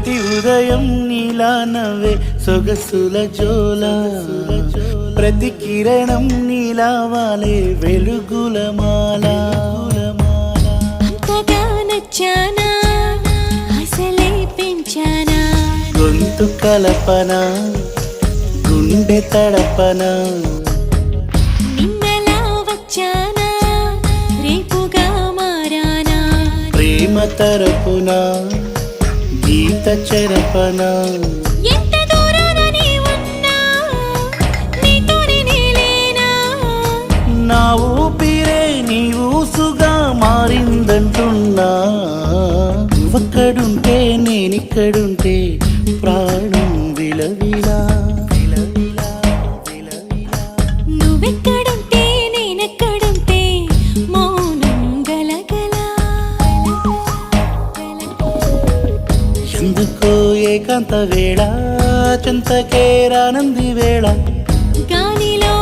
ప్రతి ఉదయం నీలా నవ్వే సొగసుల జోల ప్రతి కిరణం నీలా వాలే వెలుగుల మాల అంతగా నచ్చానా అసలే పెంచానా గొంతు కలపన గుండె తడపన నిన్నలా వచ్చానా రేపుగా మారానా ప్రేమ తరపున గీత చెరపన ఎంత దూరాన నీ ఉన్నా నీతోనే నేలేనా నా ఊపిరే నీ ఊసుగా మారిందంటున్నా నువ్వక్కడుంటే నేనిక్కడుంటే ప్రాణం విలవిలా నువ్వెక్కడుంటే నేనెక్కడుంటే మౌనం గలగల ఎందుకో ఏకాంత వేళ చెంతకే రానంది వేళ గాలిలో